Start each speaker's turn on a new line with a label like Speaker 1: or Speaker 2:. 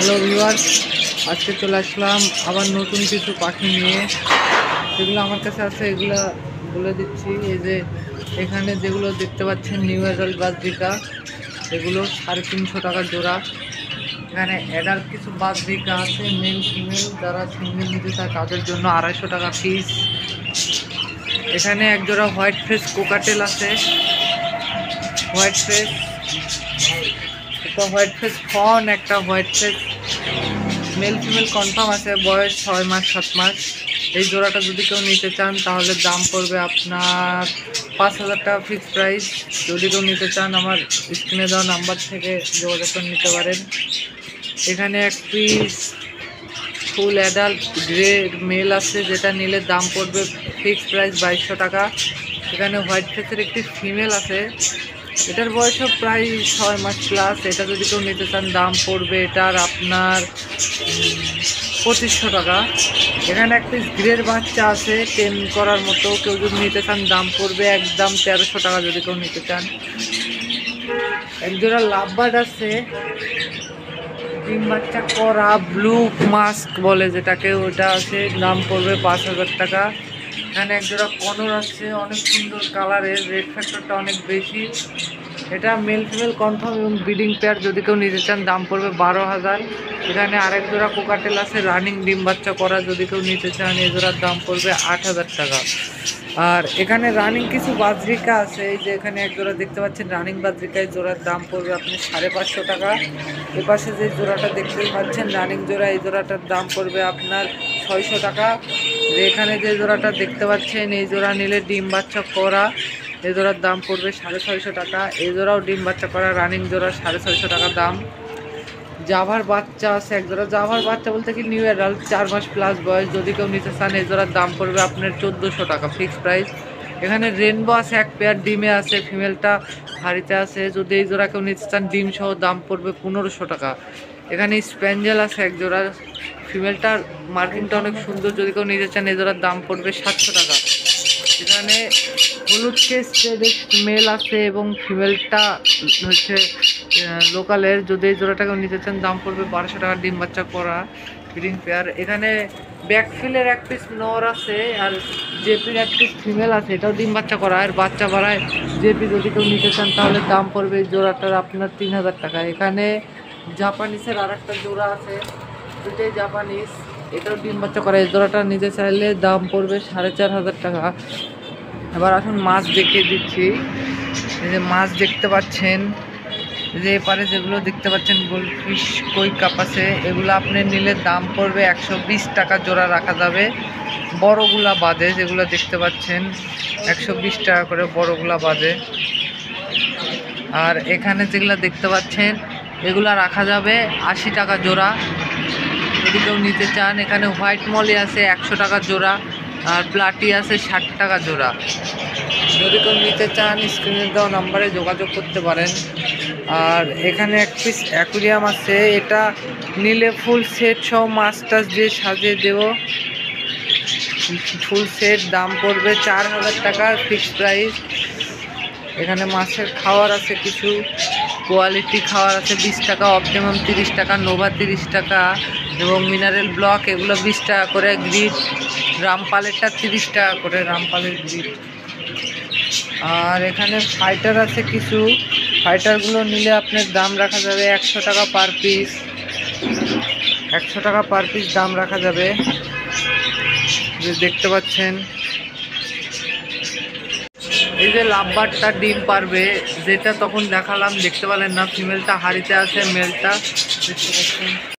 Speaker 1: Hello viewers, আজকে চলে আসলাম আবার নতুন কিছু পাখি নিয়ে। যেগুলো আমার কাছে আছে এগুলো বলে দিচ্ছি। এই যে এখানে যেগুলো দেখতে পাচ্ছেন নিউ অ্যাডাল্ট বাজরিকা, এগুলো 350 টাকা জোড়া। এখানে অ্যাডাল্ট কিছু বাজরিকা আছে, মেল ফিমেল, যারা সিঙ্গেল নিতে চায় তাদের জন্য 250 টাকা পিস। এখানে এক জোড়া হোয়াইট ফেস কোকাটেল আছে, হোয়াইট ফেস, একটা হোয়াইট ফেস ফন, একটা white face male female confirm আছে, বয়স 6 মাস 7 মাস। এই জোড়াটা যদি কেউ নিতে চান তাহলে দাম পড়বে আপনার 5000 টাকা ফিক্সড প্রাইস। যদি কেউ নিতে চান আমার স্ক্রিনে দেওয়া নাম্বার থেকে যোগাযোগ করে নিতে পারেন। এখানে এক piece full adult grey male আছে, যেটা নিলে দাম পড়বে ফিক্সড প্রাইস 2200 টাকা। এখানে হোয়াইট ফেসের একটি ফিমেল আছে, এটার বয়সও প্রায় 6 মাস প্লাস। এটা যদি কেউ নিতে চান দাম পড়বে এটার আপনার 2500 টাকা। এখানে এক পিস গ্রের বাচ্চা আছে 10 করার মতো, কেউ যদি নিতে চান দাম পড়বে একদম 1300 টাকা যদি কেউ নিতে চান। একজোড়া লাভবার্ড আছে, ডিম বাচ্চা করা, ব্লু মাস্ক বলে যেটাকে, ওটা আছে, দাম পড়বে 5000 টাকা। এখানে একজোড়া কনর আছে, অনেক সুন্দর কালারের, রেড ফ্যাক্টরটা অনেক বেশি। এটা মেল ফিমেল কনফার্ম এবং ব্রিডিং পেয়ার, যদি কেউ নিতে চান দাম পড়বে 12000। এখানে আরেক জোড়া কোকাটেল আছে রানিং ডিম বাচ্চা করা, যদি কেউ নিতে চান এই জোড়ার দাম পড়বে 8000 টাকা। আর এখানে রানিং কিছু বাজরিকা আছে, এই যে এখানে এক জোড়া দেখতে পাচ্ছেন রানিং বাজরিকা, এই জোড়ার দাম পড়বে আপনি 550 টাকা। এপাশে যে জোড়াটা দেখতে পাচ্ছেন রানিং জোড়া, এই জোড়াটার দাম পড়বে আপনার 600 টাকা। এখানে যে জোড়াটা দেখতে পাচ্ছেন এই জোড়া নিলে ডিম বাচ্চা করা, এই জোড়ার দাম পড়বে 650 টাকা। এই জোড়াও ডিম বাচ্চা করা রানিং জোড়া, 650 টাকা দাম। জাভার বাচ্চা আছে এক জোড়া, জাভার বাচ্চা বলতে কি নিউ অ্যাডাল্ট, 4 মাস প্লাস বয়স, যদি কেউ নিতে চান এই জোড়ার দাম পড়বে আপনার 1400 টাকা ফিক্সড প্রাইস। এখানে রেনবো আছে এক পেয়ার, ডিমে আছে, ফিমেলটা হাড়িতে আছে, যদি এই জোড়া কেউ নিতে চান ডিম সহ দাম পড়বে 1500 টাকা। এখানে স্প্যাঞ্জেল আছে এক জোড়া, ফিমেলটার মার্কিংটা অনেক সুন্দর, যদি কেউ নিতে চান এই জোড়ার দাম পড়বে 700 টাকা। এখানে হলুদ কেস মেল আছে এবং ফিমেলটা হচ্ছে লোকালের, যদি এই জোড়াটাকে নিতে চান দাম পড়বে 1200 টাকা, ডিম বাচ্চা করা ব্রিডিং পেয়ার। এখানে ব্যাকফিলের এক পিস নর আছে, আর জেপির এক পিস ফিমেল আছে, এটাও ডিম বাচ্চা করা আর বাচ্চা বাড়ায়। জেপি যদি কেউ নিতে চান তাহলে দাম পড়বে এই জোড়াটার আপনার 3000 টাকা। এখানে জাপানিসের আর একটা জোড়া আছে, দুটোই জাপানিস, এটাও ডিম বাচ্চা করা, এই জোড়াটা নিতে চাইলে দাম পড়বে 4500 টাকা। এবার আসুন মাছ দেখিয়ে দিচ্ছি। এই যে মাছ দেখতে পাচ্ছেন, যে এপারে যেগুলো দেখতে পাচ্ছেন গোল্ডফিশ কই কাপ আছে, এগুলো আপনি নিলে দাম পড়বে 120 টাকা জোড়া রাখা যাবে, বড়গুলা বাদে। যেগুলো দেখতে পাচ্ছেন 120 টাকা করে বড়গুলা বাদে। আর এখানে যেগুলো দেখতে পাচ্ছেন এগুলা রাখা যাবে 80 টাকা জোড়া, যদি কেউ নিতে চান। এখানে হোয়াইট মলি আছে 100 টাকা জোড়া, আর প্লাটি আছে 60 টাকা জোড়া। যদি কেউ নিতে চান স্ক্রিনে দেওয়া নাম্বারে যোগাযোগ করতে পারেন। আর এখানে এক পিস অ্যাকুরিয়াম আছে, এটা নিলে ফুল সেট সহ মাছ টাছ দিয়ে সাজিয়ে দেব, ফুল সেট, দাম পড়বে 4000 টাকা ফিক্সড প্রাইস। এখানে মাছের খাওয়ার আছে, কিছু কোয়ালিটি খাওয়ার আছে 20 টাকা, অপটিমাম 30 টাকা, নোভা 30 টাকা এবং মিনারেল ব্লক এগুলো 20 টাকা করে, গ্রিড রামপালেরটা 30 টাকা করে, রামপালের গ্রিড। আর এখানে ফাইটার আছে কিছু, ফাইটারগুলো নিলে আপনার দাম রাখা যাবে 100 টাকা পার পিস, 100 টাকা পার পিস দাম রাখা যাবে। যে দেখতে পাচ্ছেন এই যে লাভবার্ডটা ডিম পারবে, যেটা তখন দেখালাম দেখতে পেলেন না, ফিমেলটা হাড়িতে আছে, মেলটা দেখতে পাচ্ছেন।